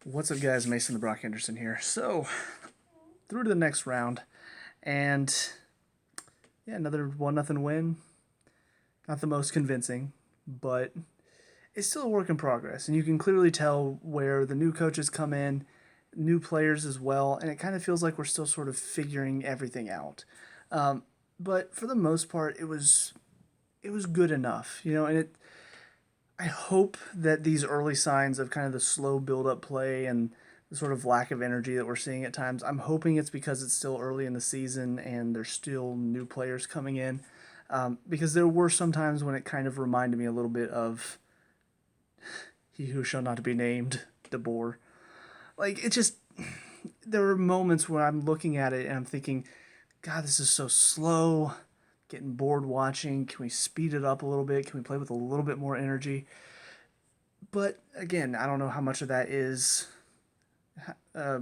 What's up, guys? Mason the Brock Henderson here. So, through to the next round, and yeah, another 1-0 win. Not the most convincing, but it's still a work in progress, and you can clearly tell where the new coaches come in, new players as well, and it kind of feels like we're still sort of figuring everything out. Um, but for the most part, it was good enough, and I hope that these early signs of kind of the slow build up play and the sort of lack of energy that we're seeing at times, I'm hoping it's because it's still early in the season and there's still new players coming in. Because there were some times when it kind of reminded me a little bit of He Who Shall Not Be Named, DeBoer. Like, it just, there were moments where I'm looking at it and I'm thinking, God, this is so slow. Getting bored watching. Can we speed it up a little bit? Can we play with a little bit more energy? But again, I don't know how much of that is. I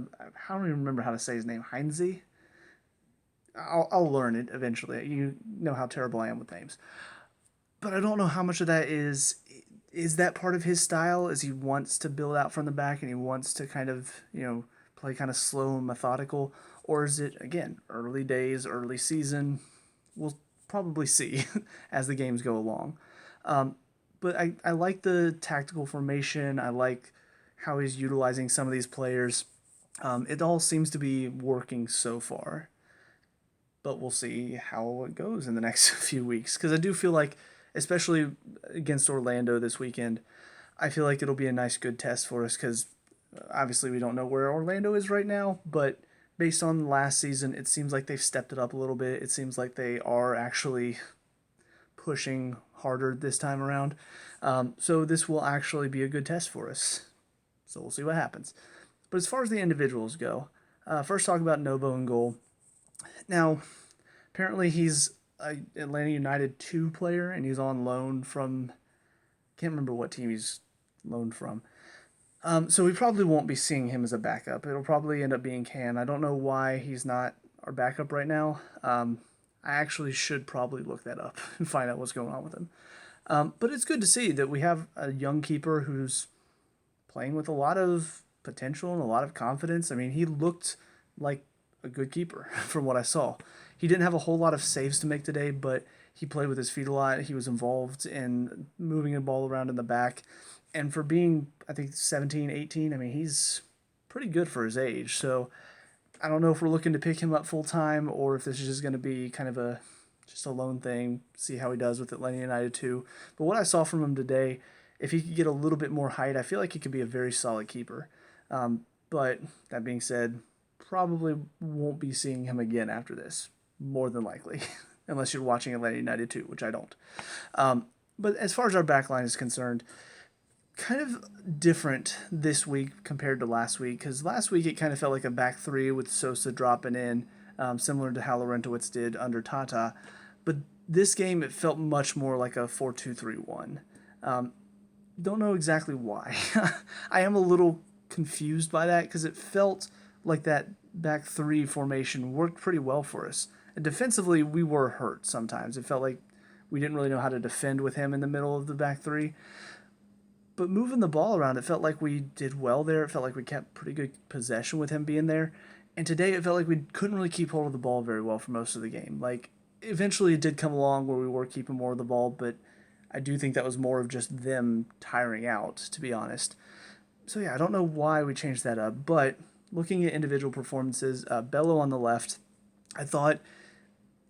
don't even remember how to say his name. Heinze. I'll learn it eventually. You know how terrible I am with names. But I don't know how much of that is. Is that part of his style? Is he wants to build out from the back and he wants to kind of play kind of slow and methodical, or is it again early days, early season? We'll probably see as the games go along. Um, but I like the tactical formation. I like how he's utilizing some of these players. It all seems to be working so far, but we'll see how it goes in the next few weeks. Because I do feel like, especially against Orlando this weekend, I feel like it'll be a nice, good test for us. Because obviously we don't know where Orlando is right now, but based on last season, it seems like they've stepped it up a little bit. It seems like they are actually pushing harder this time around. So this will actually be a good test for us. So we'll see what happens. But as far as the individuals go, first talk about Novo in goal. Now, apparently he's a Atlanta United 2 player, and he's on loan from, can't remember what team he's loaned from. So we probably won't be seeing him as a backup. It'll probably end up being Can. I don't know why he's not our backup right now. I actually should probably look that up and find out what's going on with him. But it's good to see that we have a young keeper who's playing with a lot of potential and a lot of confidence. I mean, he looked like a good keeper from what I saw. He didn't have a whole lot of saves to make today, but he played with his feet a lot. He was involved in moving the ball around in the back. And for being, I think, 17, 18, I mean, he's pretty good for his age. So I don't know if we're looking to pick him up full time or if this is just going to be kind of a just a lone thing, see how he does with Atlanta United too. But what I saw from him today, if he could get a little bit more height, I feel like he could be a very solid keeper. But that being said, probably won't be seeing him again after this, more than likely, unless you're watching Atlanta United too, which I don't. But as far as our backline is concerned, kind of different this week compared to last week, because last week it kind of felt like a back three with Sosa dropping in, similar to how Laurentowicz did under Tata. But this game, it felt much more like a 4-2-3-1. Don't know exactly why. I am a little confused by that because it felt like that back three formation worked pretty well for us. And defensively, we were hurt sometimes. It felt like we didn't really know how to defend with him in the middle of the back three. But moving the ball around, it felt like we did well there. It felt like we kept pretty good possession with him being there. And today, it felt like we couldn't really keep hold of the ball very well for most of the game. Like, eventually, it did come along where we were keeping more of the ball, but I do think that was more of just them tiring out, to be honest. So, yeah, I don't know why we changed that up, but looking at individual performances, Bello on the left, I thought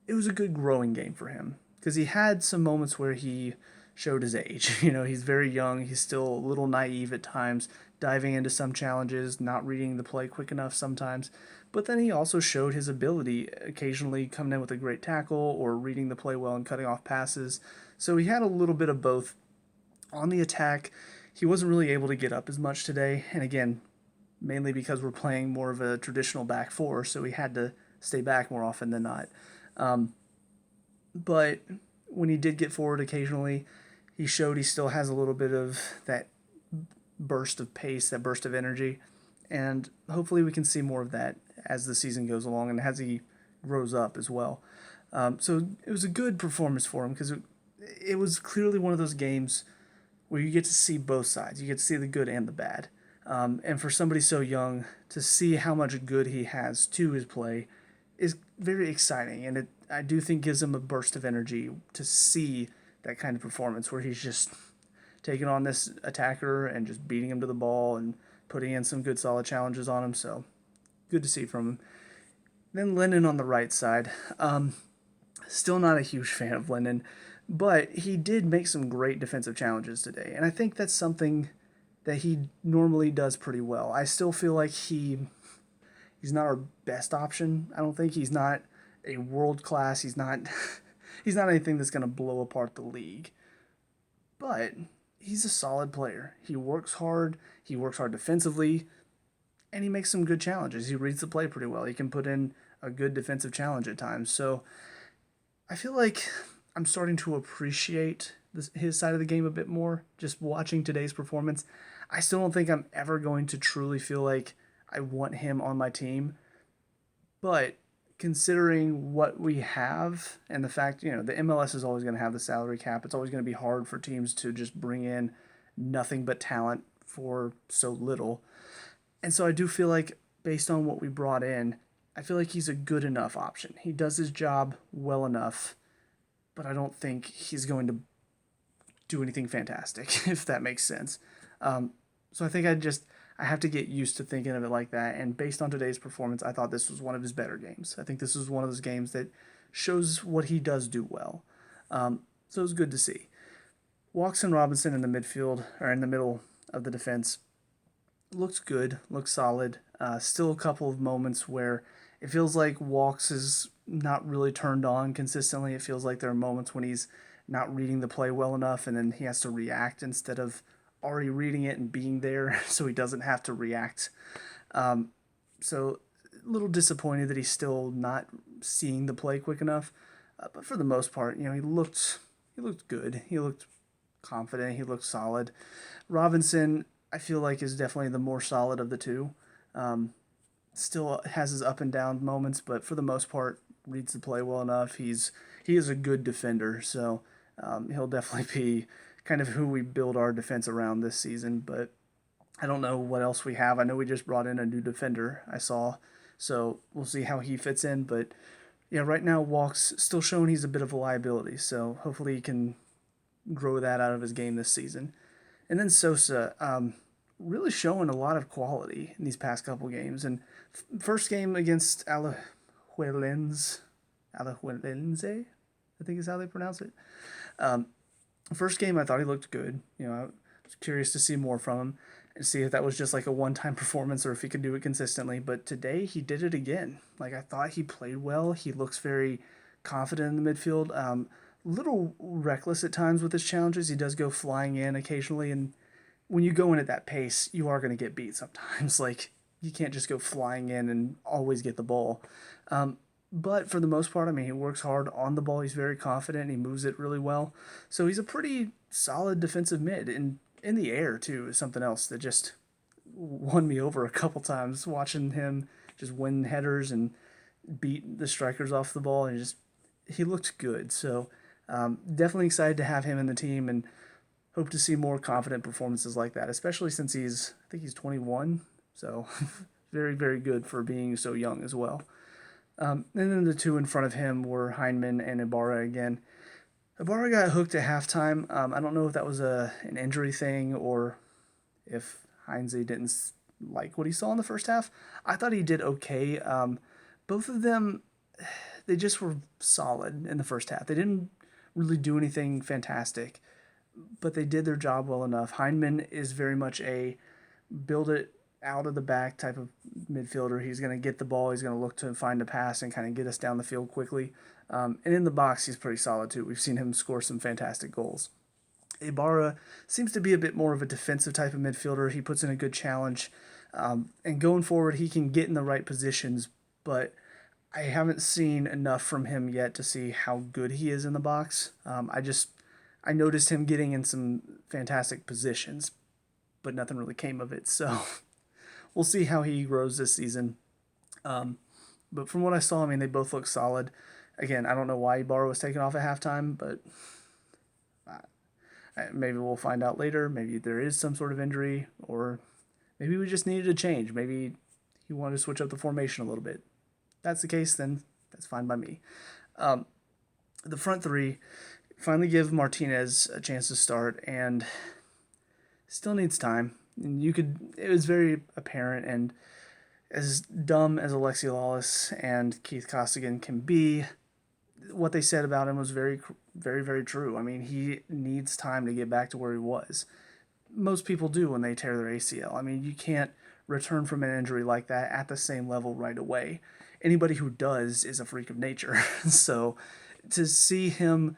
it was a good growing game for him because he had some moments where he showed his age. He's very young. He's still a little naive at times, diving into some challenges, not reading the play quick enough sometimes. But then he also showed his ability, occasionally coming in with a great tackle or reading the play well and cutting off passes. So he had a little bit of both. On the attack, he wasn't really able to get up as much today. And again, mainly because we're playing more of a traditional back four, so he had to stay back more often than not. But when he did get forward occasionally, he showed he still has a little bit of that burst of pace, that burst of energy, and hopefully we can see more of that as the season goes along and as he grows up as well. So it was a good performance for him because it was clearly one of those games where you get to see both sides. You get to see the good and the bad. And for somebody so young to see how much good he has to his play is very exciting. And I do think gives him a burst of energy to see that kind of performance where he's just taking on this attacker and just beating him to the ball and putting in some good solid challenges on him. So good to see from him. Then Lennon on the right side. Still not a huge fan of Lennon, but he did make some great defensive challenges today. And I think that's something that he normally does pretty well. I still feel like he's not our best option. I don't think he's not a world class. He's not he's not anything that's going to blow apart the league. But he's a solid player. He works hard. He works hard defensively, and he makes some good challenges. He reads the play pretty well. He can put in a good defensive challenge at times. So I feel like I'm starting to appreciate his side of the game a bit more just watching today's performance. I still don't think I'm ever going to truly feel like I want him on my team, but considering what we have and the fact, the MLS is always going to have the salary cap, it's always going to be hard for teams to just bring in nothing but talent for so little. And so I do feel like, based on what we brought in, I feel like he's a good enough option. He does his job well enough, but I don't think he's going to do anything fantastic, if that makes sense. So I think I have to get used to thinking of it like that. And based on today's performance, I thought this was one of his better games. I think this was one of those games that shows what he does do well. So it was good to see. Walks and Robinson in the midfield, or in the middle of the defense, looks good, looks solid. Still a couple of moments where it feels like Walks is not really turned on consistently. It feels like there are moments when he's not reading the play well enough, and then he has to react instead of already reading it and being there, so he doesn't have to react. So a little disappointed that he's still not seeing the play quick enough. But for the most part, he looked good. He looked confident. He looked solid. Robinson, I feel like, is definitely the more solid of the two. Still has his up and down moments, but for the most part, reads the play well enough. He is a good defender, so he'll definitely be kind of who we build our defense around this season. But I don't know what else we have. I know we just brought in a new defender, I saw, so we'll see how he fits in. But yeah, right now Walk's still showing he's a bit of a liability, so hopefully he can grow that out of his game this season. And then Sosa, really showing a lot of quality in these past couple games. And first game against Alajuelense, I think is how they pronounce it. First game, I thought he looked good. I was curious to see more from him and see if that was just like a one-time performance or if he could do it consistently. But today, he did it again. Like, I thought he played well. He looks very confident in the midfield. Little reckless at times with his challenges. He does go flying in occasionally, and when you go in at that pace, you are going to get beat sometimes. Like, you can't just go flying in and always get the ball. But for the most part, he works hard on the ball. He's very confident. He moves it really well. So he's a pretty solid defensive mid. And in the air, too, is something else that just won me over a couple times, watching him just win headers and beat the strikers off the ball. And he looked good. So definitely excited to have him in the team and hope to see more confident performances like that, especially since I think he's 21. So very, very good for being so young as well. And then the two in front of him were Heinemann and Ibarra again. Ibarra got hooked at halftime. I don't know if that was an injury thing or if Heinze didn't like what he saw in the first half. I thought he did okay. Both of them, they just were solid in the first half. They didn't really do anything fantastic, but they did their job well enough. Heinemann is very much a build it out of the back type of midfielder. He's going to get the ball. He's going to look to find a pass and kind of get us down the field quickly. And in the box, he's pretty solid too. We've seen him score some fantastic goals. Ibarra seems to be a bit more of a defensive type of midfielder. He puts in a good challenge. And going forward, he can get in the right positions, but I haven't seen enough from him yet to see how good he is in the box. I noticed him getting in some fantastic positions, but nothing really came of it. So we'll see how he grows this season. But from what I saw, they both look solid. Again, I don't know why Ibarra was taken off at halftime, but maybe we'll find out later. Maybe there is some sort of injury, or maybe we just needed a change. Maybe he wanted to switch up the formation a little bit. If that's the case, then that's fine by me. The front three finally give Martinez a chance to start, and still needs time. And it was very apparent, and as dumb as Alexi Lawless and Keith Costigan can be, what they said about him was very, very, very true. I mean, he needs time to get back to where he was. Most people do when they tear their ACL. I mean, you can't return from an injury like that at the same level right away. Anybody who does is a freak of nature. So to see him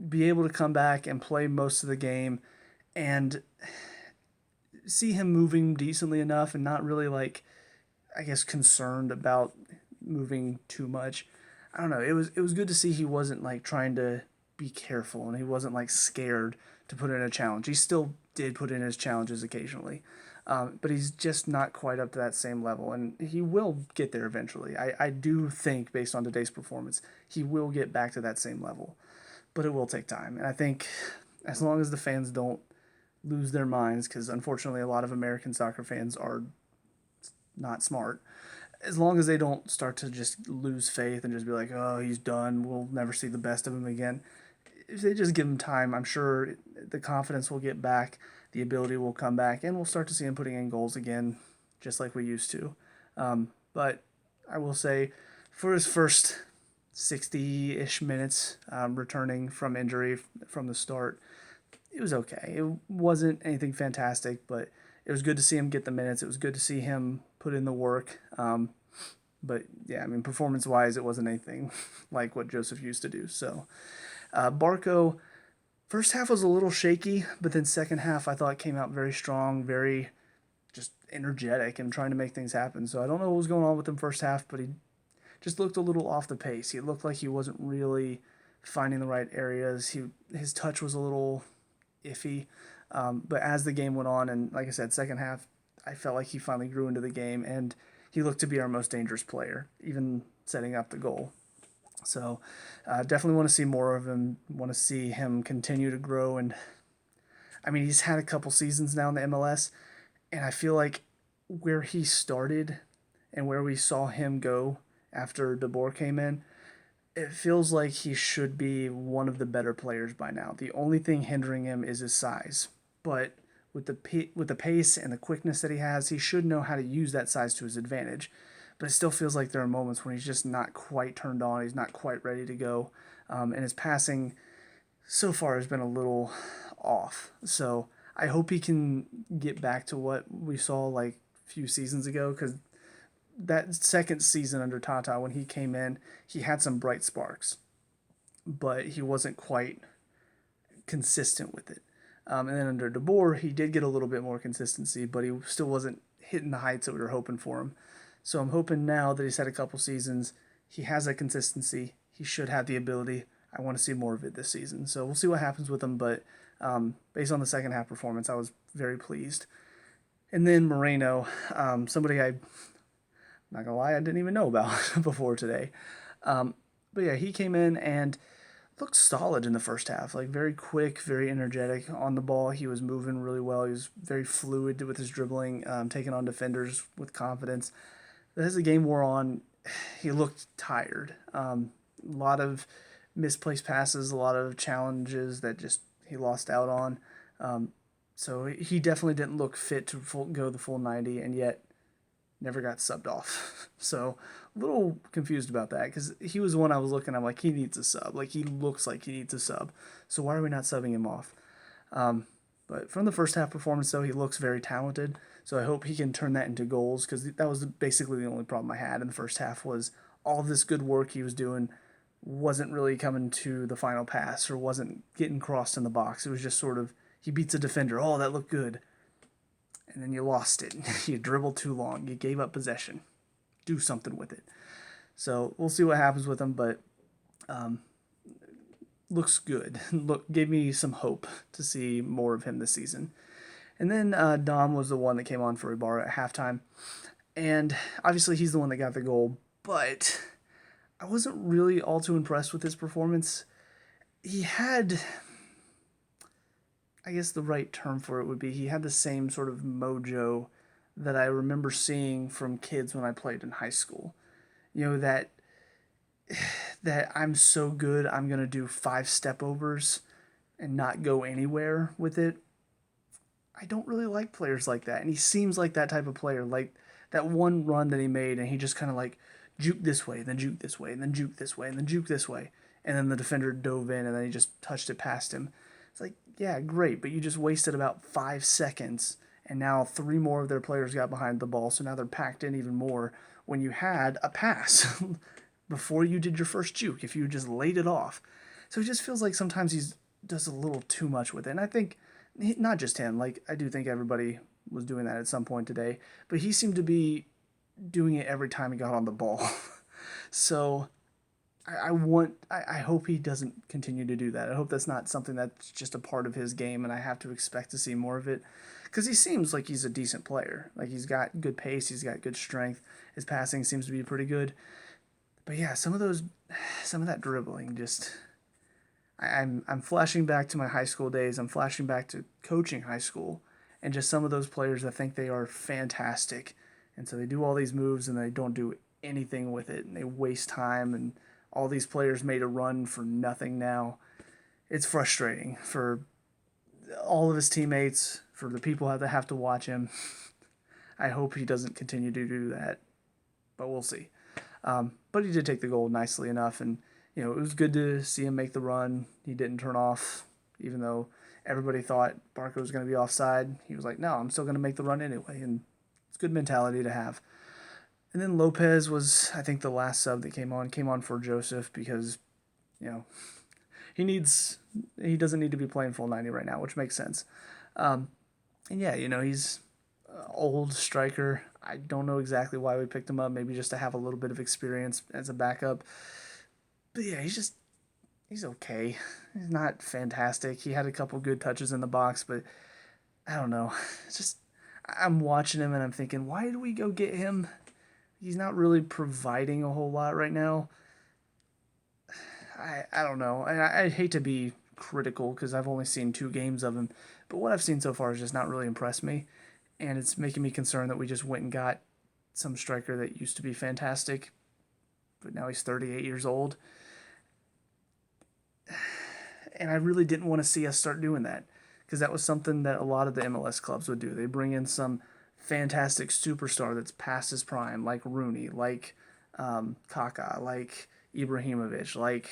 be able to come back and play most of the game and see him moving decently enough and not really like, I guess, concerned about moving too much. I don't know. It was good to see he wasn't like trying to be careful and he wasn't like scared to put in a challenge. He still did put in his challenges occasionally, but he's just not quite up to that same level, and he will get there eventually. I do think, based on today's performance, he will get back to that same level, but it will take time. And I think as long as the fans don't lose their minds, because unfortunately a lot of American soccer fans are not smart, as long as they don't start to just lose faith and just be like, oh, he's done, we'll never see the best of him again. If they just give him time, I'm sure the confidence will get back, the ability will come back, and we'll start to see him putting in goals again, just like we used to. But I will say, for his first 60-ish minutes, returning from injury from the start, it was okay. It wasn't anything fantastic, but it was good to see him get the minutes. It was good to see him put in the work. But yeah, I mean, performance-wise, it wasn't anything like what Joseph used to do. So Barco, first half was a little shaky, but then second half I thought came out very strong, very just energetic and trying to make things happen. So I don't know what was going on with him first half, but he just looked a little off the pace. He looked like he wasn't really finding the right areas. His touch was a little iffy. But as the game went on, and like I said, second half, I felt like he finally grew into the game, and he looked to be our most dangerous player, even setting up the goal. So definitely want to see more of him, want to see him continue to grow. And I mean, he's had a couple seasons now in the MLS, and I feel like where he started and where we saw him go after DeBoer came in, it feels like he should be one of the better players by now. The only thing hindering him is his size, but with the pace and the quickness that he has, he should know how to use that size to his advantage. But it still feels like there are moments when he's just not quite turned on. He's not quite ready to go, and his passing so far has been a little off. So I hope he can get back to what we saw like a few seasons ago, because that second season under Tata, when he came in, he had some bright sparks, but he wasn't quite consistent with it. And then under DeBoer, he did get a little bit more consistency, but he still wasn't hitting the heights that we were hoping for him. So I'm hoping now that he's had a couple seasons, he has that consistency. He should have the ability. I want to see more of it this season. So we'll see what happens with him, but based on the second half performance, I was very pleased. And then Moreno, somebody not gonna lie, I didn't even know about before today. But yeah, he came in and looked solid in the first half. Like very quick, very energetic on the ball. He was moving really well. He was very fluid with his dribbling, taking on defenders with confidence. But as the game wore on, he looked tired. A lot of misplaced passes, a lot of challenges that just he lost out on. So he definitely didn't look fit to go the full 90, and yet never got subbed off. So a little confused about that, because he was the one I was looking, I'm like, he needs a sub. Like, he looks like he needs a sub. So why are we not subbing him off? But from the first half performance, though, he looks very talented. So I hope he can turn that into goals, because that was basically the only problem I had in the first half, was all of this good work he was doing wasn't really coming to the final pass or wasn't getting crossed in the box. It was just sort of, he beats a defender. Oh, that looked good. And then you lost it. You dribbled too long. You gave up possession. Do something with it. So we'll see what happens with him, but looks good. Gave me some hope to see more of him this season. And then Dom was the one that came on for Ibarra at halftime. And obviously he's the one that got the goal, but I wasn't really all too impressed with his performance. He had, I guess the right term for it would be, he had the same sort of mojo that I remember seeing from kids when I played in high school. You know, that I'm so good, I'm going to do 5 step overs and not go anywhere with it. I don't really like players like that. And he seems like that type of player. Like that one run that he made, and he just kind of like juke this way, then juke this way, and then juke this way, and then juke this way. And then the defender dove in, and then he just touched it past him. It's like, yeah, great, but you just wasted about 5 seconds, and now 3 more of their players got behind the ball, so now they're packed in even more when you had a pass before you did your first juke, if you just laid it off. So it just feels like sometimes he does a little too much with it. And I think not just him, like I do think everybody was doing that at some point today, but he seemed to be doing it every time he got on the ball. So I hope he doesn't continue to do that. I hope that's not something that's just a part of his game, and I have to expect to see more of it, because he seems like he's a decent player. Like he's got good pace, he's got good strength. His passing seems to be pretty good. But yeah, some of that dribbling just. I'm flashing back to my high school days. I'm flashing back to coaching high school, and just some of those players that think they are fantastic, and so they do all these moves and they don't do anything with it, and they waste time. And all these players made a run for nothing now. It's frustrating for all of his teammates, for the people that have to watch him. I hope he doesn't continue to do that, but we'll see. But he did take the goal nicely enough, and it was good to see him make the run. He didn't turn off, even though everybody thought Barker was going to be offside. He was like, no, I'm still going to make the run anyway, and it's a good mentality to have. And then Lopez was, I think, the last sub that came on for Joseph, because, you know, he doesn't need to be playing full 90 right now, which makes sense. And yeah, he's an old striker. I don't know exactly why we picked him up, maybe just to have a little bit of experience as a backup. But yeah, he's okay. He's not fantastic. He had a couple good touches in the box, but I don't know. It's just I'm watching him and I'm thinking, why did we go get him? He's not really providing a whole lot right now. I don't know. I hate to be critical because I've only seen 2 games of him, but what I've seen so far has just not really impressed me, and it's making me concerned that we just went and got some striker that used to be fantastic, but now he's 38 years old. And I really didn't want to see us start doing that, because that was something that a lot of the MLS clubs would do. They bring in some fantastic superstar that's past his prime, like Rooney, like Kaká, like Ibrahimovic, like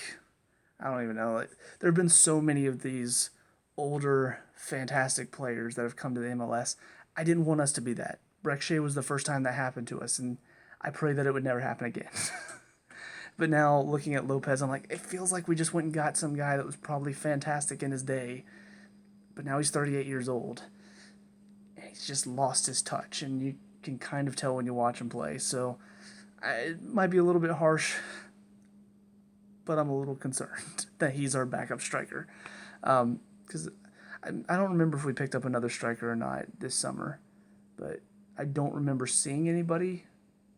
I don't even know. There have been so many of these older fantastic players that have come to the MLS. I didn't want us to be that. Breck Shea was the first time that happened to us, and I pray that it would never happen again. But now looking at Lopez, I'm like, it feels like we just went and got some guy that was probably fantastic in his day, but now he's 38 years old. And he's just lost his touch, and you can kind of tell when you watch him play. So it might be a little bit harsh, but I'm a little concerned that he's our backup striker. Because I don't remember if we picked up another striker or not this summer, but I don't remember seeing anybody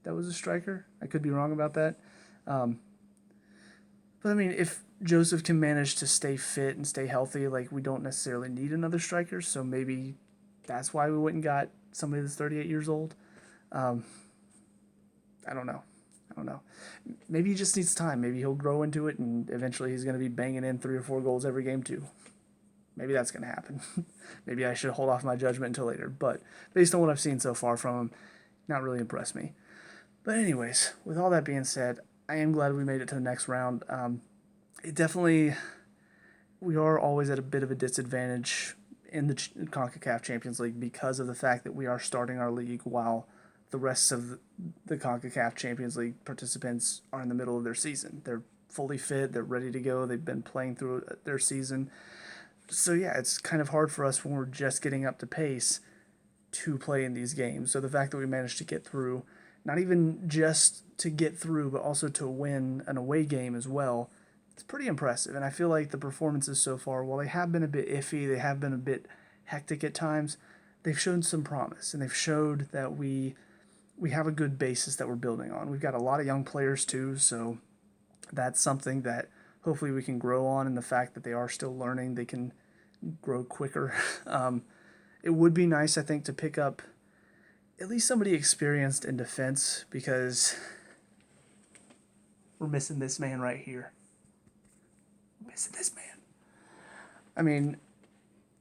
that was a striker. I could be wrong about that. But I mean, if Joseph can manage to stay fit and stay healthy, like we don't necessarily need another striker. So maybe that's why we went and got somebody that's 38 years old. Um, I don't know. I don't know. Maybe he just needs time. Maybe he'll grow into it, and eventually he's going to be banging in 3 or 4 goals every game too. Maybe that's going to happen. Maybe I should hold off my judgment until later. But based on what I've seen so far from him, not really impressed me. But anyways, with all that being said, I am glad we made it to the next round. It definitely, we are always at a bit of a disadvantage in the CONCACAF Champions League because of the fact that we are starting our league while the rest of the CONCACAF Champions League participants are in the middle of their season. They're fully fit, they're ready to go, they've been playing through their season. So yeah, it's kind of hard for us when we're just getting up to pace to play in these games. So the fact that we managed to get through, not even just to get through, but also to win an away game as well, it's pretty impressive. And I feel like the performances so far, while they have been a bit iffy, they have been a bit hectic at times, they've shown some promise, and they've showed that we have a good basis that we're building on. We've got a lot of young players too, so that's something that hopefully we can grow on, and the fact that they are still learning, they can grow quicker. It would be nice, I think, to pick up at least somebody experienced in defense, because we're missing this man right here. We're missing this man. I mean,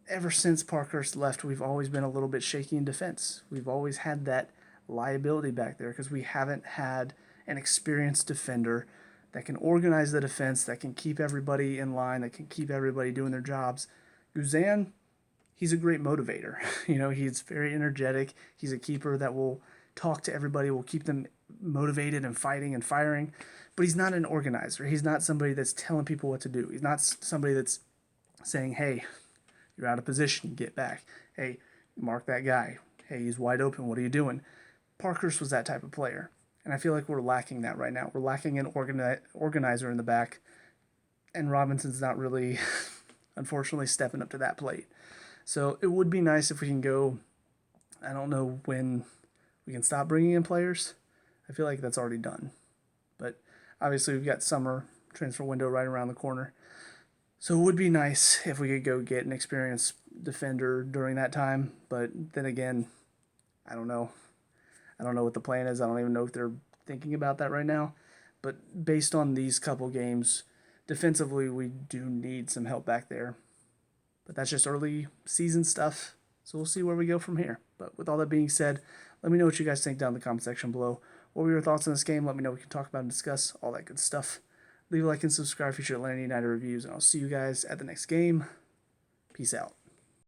ever since Parkhurst left, we've always been a little bit shaky in defense. We've always had that liability back there because we haven't had an experienced defender that can organize the defense, that can keep everybody in line, that can keep everybody doing their jobs. Guzan, he's a great motivator. He's very energetic. He's a keeper that will talk to everybody, will keep them motivated and fighting and firing. But he's not an organizer. He's not somebody that's telling people what to do. He's not somebody that's saying, hey, you're out of position, get back. Hey, mark that guy. Hey, he's wide open, what are you doing? Parkhurst was that type of player. And I feel like we're lacking that right now. We're lacking an organizer in the back. And Robinson's not really, unfortunately, stepping up to that plate. So it would be nice if we can go, I don't know when we can stop bringing in players. I feel like that's already done. But obviously we've got summer transfer window right around the corner. So it would be nice if we could go get an experienced defender during that time. But then again, I don't know. I don't know what the plan is. I don't even know if they're thinking about that right now. But based on these couple games, defensively, we do need some help back there. But that's just early season stuff. So we'll see where we go from here. But with all that being said, let me know what you guys think down in the comment section below. What were your thoughts on this game? Let me know. We can talk about and discuss all that good stuff. Leave a like and subscribe for future Atlanta United reviews. And I'll see you guys at the next game. Peace out.